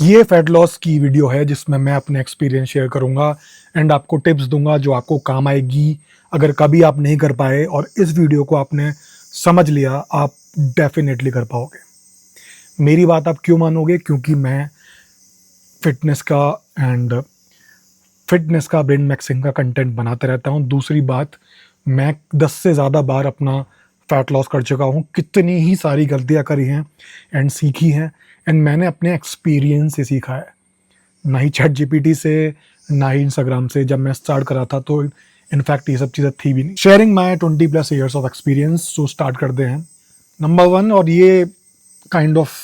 ये fat loss की video है जिसमें मैं अपने एक्सपीरियंस शेयर करूंगा एंड आपको टिप्स दूंगा जो आपको काम आएगी अगर कभी आप नहीं कर पाए और इस वीडियो को आपने समझ लिया आप डेफिनेटली कर पाओगे। मेरी बात आप क्यों मानोगे? क्योंकि मैं फिटनेस का एंड फिटनेस का ब्रेन मैक्सिंग का कंटेंट बनाते रहता हूँ। दूसरी बात, मैं 10 से ज़्यादा बार अपना फैट लॉस कर चुका हूँ, कितनी ही सारी गलतियाँ करी हैं एंड सीखी हैं एंड मैंने अपने एक्सपीरियंस से सीखा है, ना ही चैट जीपीटी से, ना ही इंस्टाग्राम से। जब मैं स्टार्ट करा था तो इनफैक्ट ये सब चीज़ें थी भी नहीं। Sharing my 20+ years of experience. So start करते हैं। नंबर 1, और ये काइंड ऑफ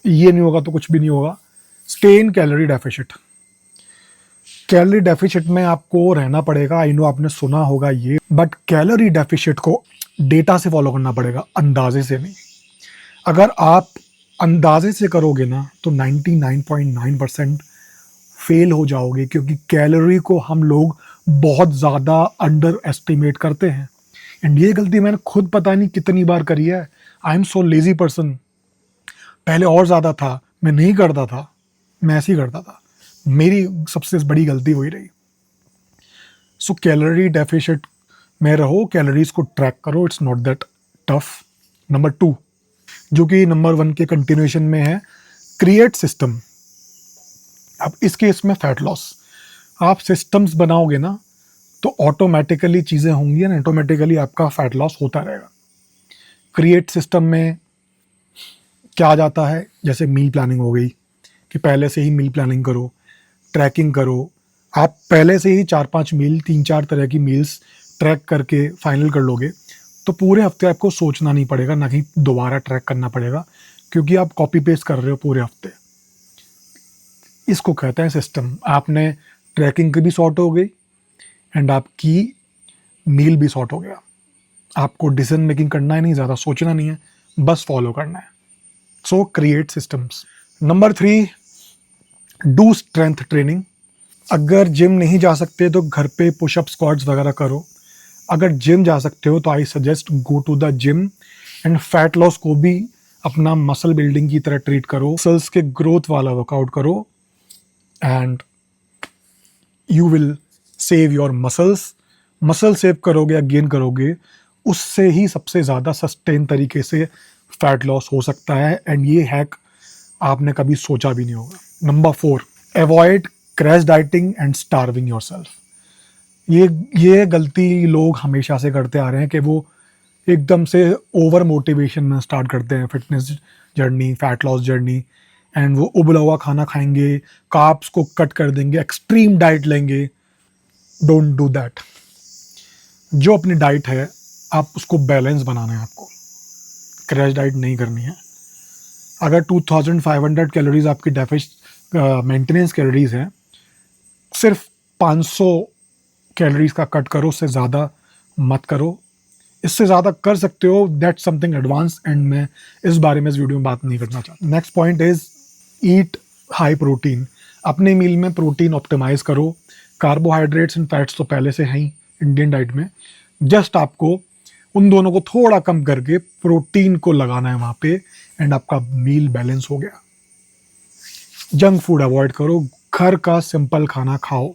ये नहीं होगा तो कुछ भी नहीं होगा, stay in calorie deficit. Calorie deficit में आपको रहना पड़ेगा। आई नो आपने सुना होगा ये, बट कैलोरी डेफिसिट को डेटा से फॉलो करना पड़ेगा, अंदाजे से नहीं। अगर आप अंदाजे से करोगे ना तो 99.9% फेल हो जाओगे, क्योंकि कैलोरी को हम लोग बहुत ज़्यादा अंडर एस्टिमेट करते हैं एंड ये गलती मैंने खुद पता नहीं कितनी बार करी है। I am so lazy person. पहले और ज़्यादा था, मैं नहीं करता था, मैं ऐसे ही करता था। मेरी सबसे बड़ी गलती वही रही। सो कैलोरी डेफिसिट में रहो, कैलोरीज को ट्रैक करो, it's not that tough. Number 2, जो कि नंबर 1 के कंटिन्यूएशन में है, क्रिएट सिस्टम। अब इस केस में फैट लॉस, आप सिस्टम्स बनाओगे ना तो ऑटोमेटिकली चीज़ें होंगी एंड ऑटोमेटिकली आपका फैट लॉस होता रहेगा। क्रिएट सिस्टम में क्या आ जाता है, जैसे मील प्लानिंग हो गई कि पहले से ही मील प्लानिंग करो, ट्रैकिंग करो। आप पहले से ही 4-5 मील, 3-4 तरह की मील्स ट्रैक करके फाइनल कर लोगे तो पूरे हफ्ते आपको सोचना नहीं पड़ेगा, ना कि दोबारा ट्रैक करना पड़ेगा, क्योंकि आप कॉपी पेस्ट कर रहे हो पूरे हफ्ते। इसको कहते हैं सिस्टम। आपने ट्रैकिंग की भी सॉर्ट हो गई एंड आपकी मील भी सॉर्ट हो गया। आपको डिसीजन मेकिंग करना ही नहीं, ज़्यादा सोचना नहीं है, बस फॉलो करना है। सो create systems. Number 3, do strength training. अगर जिम नहीं जा सकते तो घर पे पुशअप स्क्वाट्स वगैरह करो। अगर जिम जा सकते हो तो I suggest go to the gym and fat loss को भी अपना मसल बिल्डिंग की तरह ट्रीट करो। मसल्स के ग्रोथ वाला वर्कआउट करो and you will save your muscles. Muscle save करोगे या गेन करोगे, उससे ही सबसे ज़्यादा सस्टेन तरीके से फैट लॉस हो सकता है एंड ये हैक आपने कभी सोचा भी नहीं होगा। Number 4, avoid crash dieting and starving yourself. ये गलती लोग हमेशा से करते आ रहे हैं कि वो एकदम से ओवर मोटिवेशन में स्टार्ट करते हैं fitness journey, fat loss journey, and वो उबला हुआ खाना खाएंगे, कार्ब्स को कट कर देंगे, एक्सट्रीम डाइट लेंगे। Don't do that. जो अपनी डाइट है आप उसको बैलेंस बनाना है, आपको क्रैश डाइट नहीं करनी है। अगर 2500 कैलोरीज आपकी मेंटेनेंस कैलोरीज हैं, सिर्फ 500 कैलोरीज का कट करो, उससे ज़्यादा मत करो। इससे ज़्यादा कर सकते हो, दैट समथिंग एडवांस एंड मैं इस बारे में इस वीडियो में बात नहीं करना चाहता। Next point is eat high protein. अपने मील में प्रोटीन ऑप्टिमाइज करो। कार्बोहाइड्रेट्स एंड फैट्स तो पहले से हैं ही इंडियन डाइट में, जस्ट आपको उन दोनों को थोड़ा कम करके प्रोटीन को लगाना है वहाँ पे एंड आपका मील बैलेंस हो गया। जंक फूड अवॉइड करो, घर का सिंपल खाना खाओ।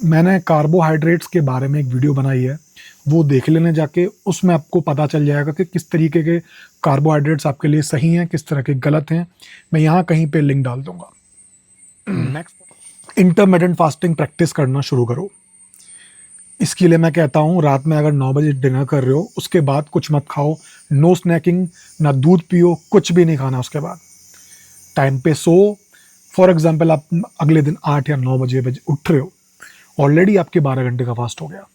मैंने कार्बोहाइड्रेट्स के बारे में एक वीडियो बनाई है, वो देख लेने जाके। उसमें आपको पता चल जाएगा कि किस तरीके के कार्बोहाइड्रेट्स आपके लिए सही हैं, किस तरह के गलत हैं। मैं यहाँ कहीं पे लिंक डाल दूंगा। नेक्स्ट, इंटरमिटेंट फास्टिंग प्रैक्टिस करना शुरू करो। इसके लिए मैं कहता हूँ, रात में अगर 9 बजे डिनर कर रहे हो उसके बाद कुछ मत खाओ। नो स्नैकिंग, ना दूध पियो, कुछ भी नहीं खाना उसके बाद। टाइम पे सो। फॉर एग्जाम्पल आप अगले दिन 8 या 9 बजे उठ रहे हो, ऑलरेडी आपके 12 घंटे का फास्ट हो गया।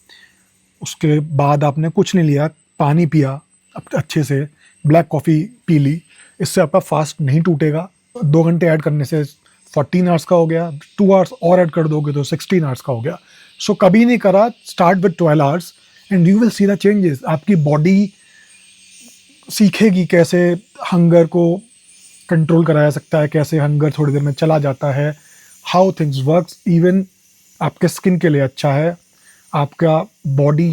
उसके बाद आपने कुछ नहीं लिया, पानी पिया अच्छे से, ब्लैक कॉफ़ी पी ली, इससे आपका फास्ट नहीं टूटेगा। 2 घंटे ऐड करने से 14 आवर्स का हो गया, 2 आवर्स और ऐड कर दोगे तो 16 आवर्स का हो गया। सो कभी नहीं करा, start with 12 hours and you will see the changes. आपकी बॉडी सीखेगी कैसे हंगर को कंट्रोल कराया जा सकता है, कैसे हंगर थोड़ी देर में चला जाता है, हाउ थिंग्स वर्क्स। इवन आपके स्किन के लिए अच्छा है, आपका बॉडी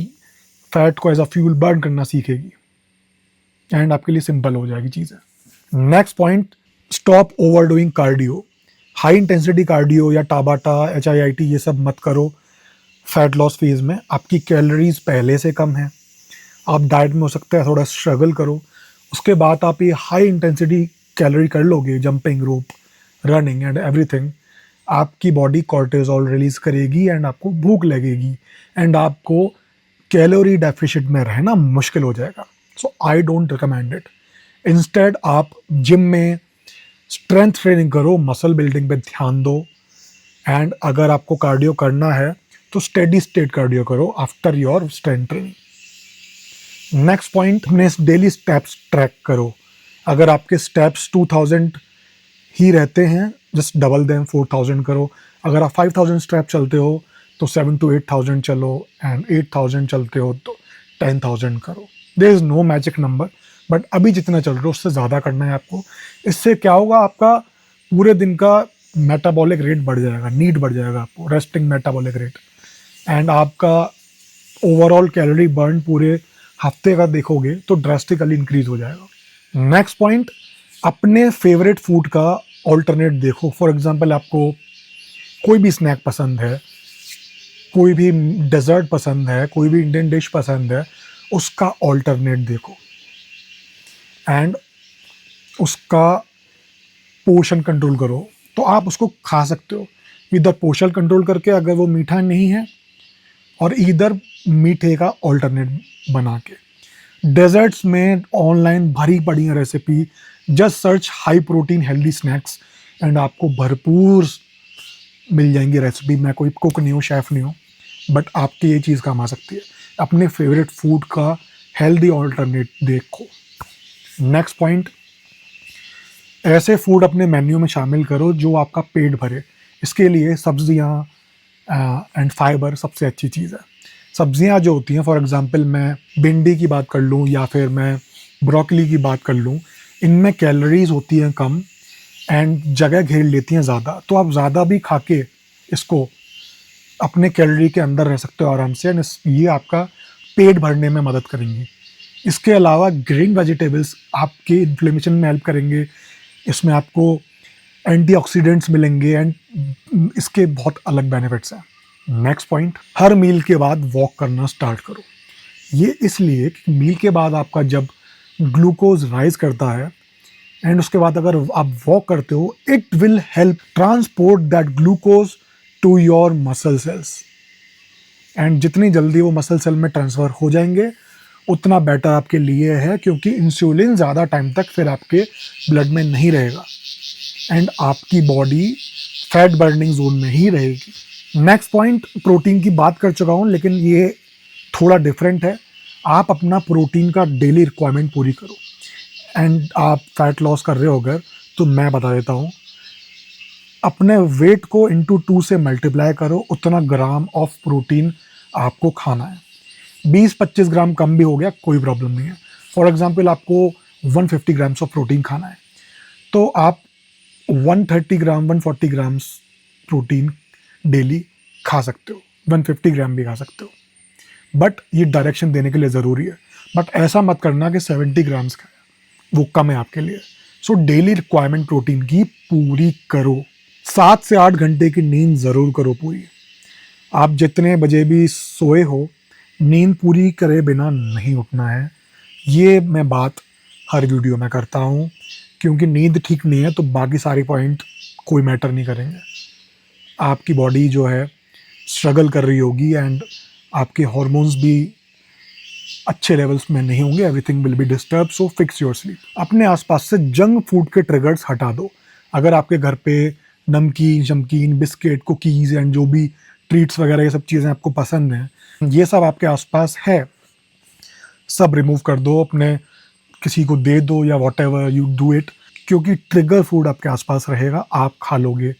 फैट को एज अ फ्यूल बर्न करना सीखेगी एंड आपके लिए सिंपल हो जाएगी चीज़ें। Next point, stop over doing cardio. High intensity cardio या टाबाटा, HIIT ये सब मत करो फैट लॉस फेज़ में। आपकी कैलोरीज पहले से कम है, आप डाइट में हो सकता है थोड़ा स्ट्रगल करो, उसके बाद आप ये हाई इंटेंसिटी कैलोरी कर लोगे, jumping rope, running and everything, आपकी बॉडी कॉर्टिसोल रिलीज करेगी एंड आपको भूख लगेगी एंड आपको कैलोरी डेफिसिट में रहना मुश्किल हो जाएगा। So I don't recommend it. Instead आप जिम में स्ट्रेंथ ट्रेनिंग करो, मसल बिल्डिंग पे ध्यान दो, एंड अगर आपको कार्डियो करना है तो स्टेडी स्टेट कार्डियो करो after your strength training. Next point, अपने डेली स्टेप्स ट्रैक करो। अगर आपके स्टेप्स 2000 ही रहते हैं, जस्ट डबल देम 4000 करो। अगर आप 5000 स्टेप चलते हो तो 7 to 8000 चलो, एंड 8000 चलते हो तो 10,000 करो। There is no magic number, but अभी जितना चल रहा है उससे ज़्यादा करना है आपको। इससे क्या होगा, आपका पूरे दिन का मेटाबॉलिक रेट बढ़ जाएगा, नीड बढ़ जाएगा आपको, रेस्टिंग मेटाबॉलिक रेट, एंड आपका ओवरऑल कैलोरी बर्न पूरे हफ्ते का देखोगे तो ड्रास्टिकली इंक्रीज हो जाएगा। नेक्स्ट पॉइंट, अपने फेवरेट फूड का ऑल्टरनेट देखो। फॉर एग्जांपल आपको कोई भी स्नैक पसंद है, कोई भी डेजर्ट पसंद है, कोई भी इंडियन डिश पसंद है, उसका ऑल्टरनेट देखो एंड उसका पोर्शन कंट्रोल करो, तो आप उसको खा सकते हो। इधर पोर्शन कंट्रोल करके अगर वो मीठा नहीं है, और इधर मीठे का ऑल्टरनेट बना के। डेजर्ट्स में ऑनलाइन भरी पड़ी है recipe, just search high protein healthy snacks and आपको भरपूर मिल जाएंगी रेसिपी। मैं कोई कुक नहीं हूँ, शेफ़ नहीं हूँ, बट आपकी ये चीज़ काम आ सकती है। अपने फेवरेट फूड का हेल्दी ऑल्टरनेट देखो। नेक्स्ट पॉइंट, ऐसे फूड अपने मेन्यू में शामिल करो जो आपका पेट भरे। इसके लिए सब्जियां एंड फाइबर सबसे अच्छी चीज़ है। सब्जियां जो होती हैं, फॉर एग्जांपल मैं भिंडी की बात कर लूँ या फिर मैं ब्रोकली की बात कर लूँ, इनमें कैलोरीज होती हैं कम एंड जगह घेर लेती हैं ज़्यादा, तो आप ज़्यादा भी खा के इसको अपने कैलोरी के अंदर रह सकते हो आराम से, एंड ये आपका पेट भरने में मदद करेंगी। इसके अलावा ग्रीन वेजिटेबल्स आपके इन्फ्लेमेशन में हेल्प करेंगे, इसमें आपको एंटीऑक्सीडेंट्स मिलेंगे एंड इसके बहुत अलग बेनिफिट्स हैं। नेक्स्ट पॉइंट, हर मील के बाद वॉक करना स्टार्ट करो। ये इसलिए कि मील के बाद आपका जब ग्लूकोज राइज करता है एंड उसके बाद अगर आप वॉक करते हो, it will help transport that glucose to your muscle cells, and जितनी जल्दी वो मसल सेल में ट्रांसफ़र हो जाएंगे उतना बेटर आपके लिए है, क्योंकि इंसुलिन ज़्यादा टाइम तक फिर आपके ब्लड में नहीं रहेगा एंड आपकी बॉडी फैट बर्निंग जोन में ही रहेगी। नेक्स्ट पॉइंट, प्रोटीन की बात कर चुका हूँ, लेकिन ये थोड़ा डिफरेंट है। आप अपना प्रोटीन का डेली रिक्वायरमेंट पूरी करो, एंड आप फैट लॉस कर रहे हो अगर, तो मैं बता देता हूँ, अपने वेट को इंटू 2 से मल्टीप्लाई करो, उतना ग्राम ऑफ प्रोटीन आपको खाना है। 20-25 ग्राम कम भी हो गया कोई प्रॉब्लम नहीं है। फॉर एग्जांपल आपको 150 ग्राम्स ऑफ प्रोटीन खाना है, तो आप 130 ग्राम 140 ग्राम्स प्रोटीन डेली खा सकते हो, 150 ग्राम भी खा सकते हो, बट ये डायरेक्शन देने के लिए ज़रूरी है। बट ऐसा मत करना कि 70 ग्राम्स खाए, वो कम है आपके लिए। सो डेली रिक्वायरमेंट प्रोटीन की पूरी करो। 7 से 8 घंटे की नींद ज़रूर करो पूरी। आप जितने बजे भी सोए हो, नींद पूरी करे बिना नहीं उठना है। ये मैं बात हर वीडियो में करता हूँ, क्योंकि नींद ठीक नहीं है तो बाकी सारे पॉइंट कोई मैटर नहीं करेंगे। आपकी बॉडी जो है स्ट्रगल कर रही होगी एंड आपके हार्मोन्स भी अच्छे लेवल्स में नहीं होंगे, everything will be disturb, so fix your sleep. अपने आसपास से जंक फूड के ट्रिगर्स हटा दो। अगर आपके घर पे नमकीन शमकीन बिस्किट कुकीज़ एंड जो भी ट्रीट्स वगैरह ये सब चीज़ें आपको पसंद हैं, ये सब आपके आसपास है, सब रिमूव कर दो, अपने किसी को दे दो या what ever you do it, क्योंकि ट्रिगर फूड आपके आसपास रहेगा, आप खा लोगे,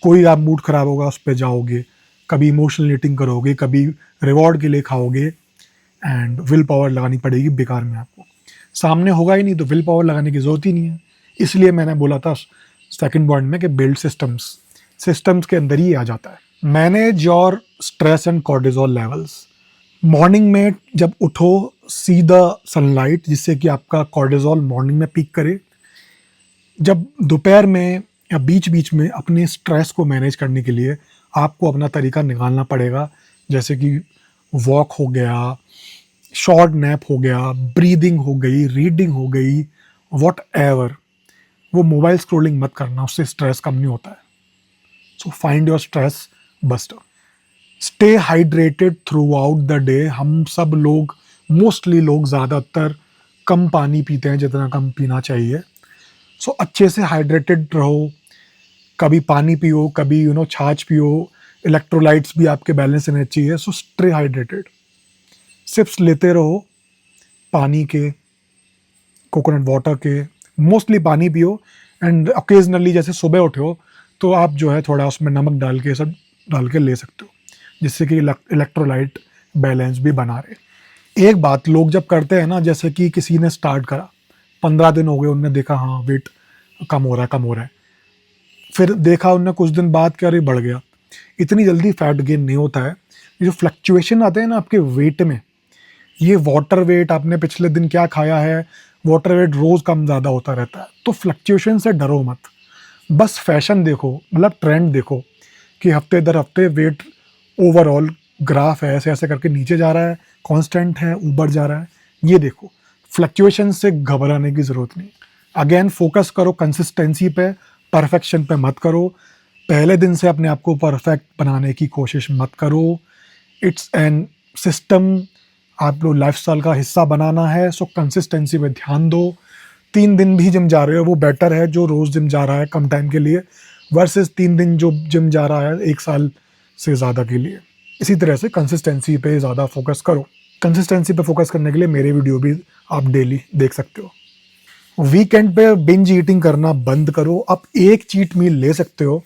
कोई आप मूड ख़राब होगा उस पर जाओगे, कभी इमोशनल ईटिंग करोगे, कभी रिवॉर्ड के लिए खाओगे एंड विल पावर लगानी पड़ेगी बेकार में आपको। सामने होगा ही नहीं तो विल पावर लगाने की ज़रूरत ही नहीं है। इसलिए मैंने बोला था सेकंड पॉइंट में कि बिल्ड सिस्टम्स के अंदर ही आ जाता है। Manage your stress and cortisol levels. Morning में जब उठो, सीधा सनलाइट, जिससे कि आपका कॉर्टिसोल मॉर्निंग में पीक करे। जब दोपहर में या बीच बीच में अपने स्ट्रेस को मैनेज करने के लिए आपको अपना तरीका निकालना पड़ेगा, जैसे कि वॉक हो गया, शॉर्ट नैप हो गया, ब्रीदिंग हो गई, रीडिंग हो गई, वॉट एवर। वो मोबाइल स्क्रोलिंग मत करना, उससे स्ट्रेस कम नहीं होता है। So find your stress buster. Stay hydrated through out the day. हम सब लोग, मोस्टली लोग ज़्यादातर कम पानी पीते हैं जितना कम पीना चाहिए। सो अच्छे से हाइड्रेटेड रहो, कभी पानी पियो, कभी छाछ पियो, इलेक्ट्रोलाइट्स भी आपके बैलेंस रहने चाहिए। सो स्टे हाइड्रेटेड, सिप्स लेते रहो पानी के, कोकोनट वाटर के, मोस्टली पानी पियो। एंड ओकेजनली जैसे सुबह उठे हो तो आप जो है थोड़ा उसमें नमक डाल के सब डाल के ले सकते हो, जिससे कि इलेक्ट्रोलाइट बैलेंस भी बना रहे। एक बात लोग जब करते हैं ना, जैसे कि किसी ने स्टार्ट करा, 15 दिन हो गए, उनने देखा हाँ वेट कम हो रहा है, कम हो रहा है, फिर देखा उनने कुछ दिन बाद क्या अरे बढ़ गया। इतनी जल्दी फैट गेन नहीं होता है। ये जो फ्लक्चुएशन आते हैं ना आपके वेट में, ये वाटर वेट, आपने पिछले दिन क्या खाया है, वाटर वेट रोज़ कम ज़्यादा होता रहता है। तो फ्लक्चुएशन से डरो मत, बस फैशन देखो, मतलब ट्रेंड देखो कि हफ्ते दर हफ्ते वेट ओवरऑल ग्राफ है ऐसे ऐसे करके नीचे जा रहा है, कांस्टेंट है, ऊपर जा रहा है, ये देखो। फ्लक्चुएशन से घबराने की ज़रूरत नहीं। अगेन फोकस करो कंसिस्टेंसी पे, परफेक्शन पे मत करो। पहले दिन से अपने आप को परफेक्ट बनाने की कोशिश मत करो। इट्स एन सिस्टम, आप लोग लाइफस्टाइल का हिस्सा बनाना है। सो कंसिस्टेंसी पे ध्यान दो। 3 दिन भी जिम जा रहे हो वो बेटर है जो रोज़ जिम जा रहा है कम टाइम के लिए, वर्सेस 3 दिन जो जिम जा रहा है 1 साल से ज़्यादा के लिए। इसी तरह से कंसिस्टेंसी पे ज़्यादा फोकस करो। कंसिस्टेंसी पे फोकस करने के लिए मेरे वीडियो भी आप डेली देख सकते हो। वीकेंड पे बिंज ईटिंग करना बंद करो। आप एक चीट मील ले सकते हो,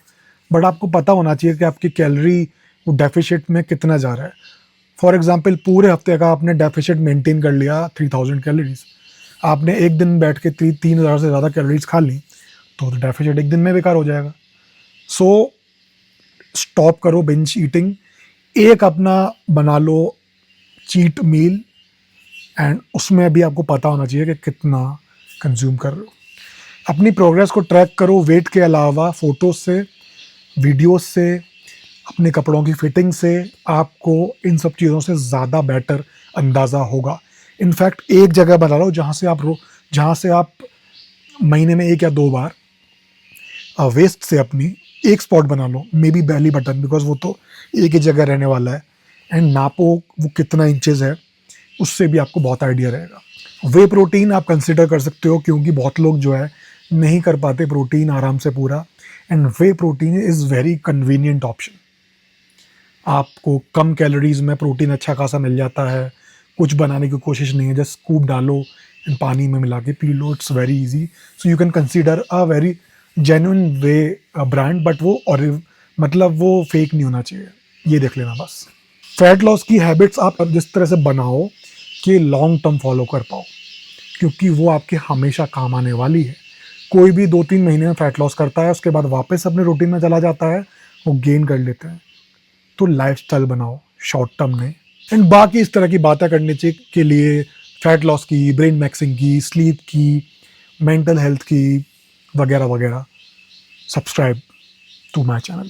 बट आपको पता होना चाहिए कि आपकी कैलोरी डेफिशिट में कितना जा रहा है। फॉर एग्जाम्पल पूरे हफ्ते का आपने डेफिशिट मेंटेन कर लिया 3000 कैलोरीज, आपने एक दिन बैठ के 3000 से ज़्यादा कैलोरीज खा ली तो डेफिशिट एक दिन में बेकार हो जाएगा। सो स्टॉप करो बिंज ईटिंग, एक अपना बना लो चीट मील, एंड उसमें भी आपको पता होना चाहिए कि कितना कंज्यूम कर रहे हो। अपनी प्रोग्रेस को ट्रैक करो, वेट के अलावा फोटोज से, वीडियोस से, अपने कपड़ों की फिटिंग से आपको इन सब चीज़ों से ज़्यादा बेटर अंदाज़ा होगा। इनफैक्ट एक जगह बना लो जहाँ से आप महीने में 1 या 2 बार वेस्ट से अपनी एक स्पॉट बना लो, maybe belly button, because वो तो एक ही जगह रहने वाला है। एंड नापो वो कितना इंचेस है, उससे भी आपको बहुत आइडिया रहेगा। वे प्रोटीन आप कंसिडर कर सकते हो, क्योंकि बहुत लोग जो है नहीं कर पाते प्रोटीन आराम से पूरा, and way protein is very convenient option. आपको कम कैलोरीज में प्रोटीन अच्छा खासा मिल जाता है, कुछ बनाने की कोशिश नहीं है, जस्ट स्कूप डालो एंड पानी में मिला के P low, it's very easy. So you can consider a very genuine way brand, but वो और मतलब वो फेक नहीं होना चाहिए, ये देख लेना बस। फैट लॉस की हैबिट्स आप जिस तरह से बनाओ कि लॉन्ग टर्म फॉलो कर पाओ, क्योंकि वो आपके हमेशा काम आने वाली है। कोई भी 2-3 महीने में फैट लॉस करता है, उसके बाद वापस अपने रूटीन में चला जाता है, वो गेन कर लेते हैं। तो लाइफस्टाइल बनाओ शॉर्ट टर्म में। एंड बाकी इस तरह की बातें करने के लिए, फैट लॉस की, ब्रेन मैक्सिंग की, स्लीप की, मेंटल हेल्थ की, वगैरह वगैरह, सब्सक्राइब टू माय चैनल।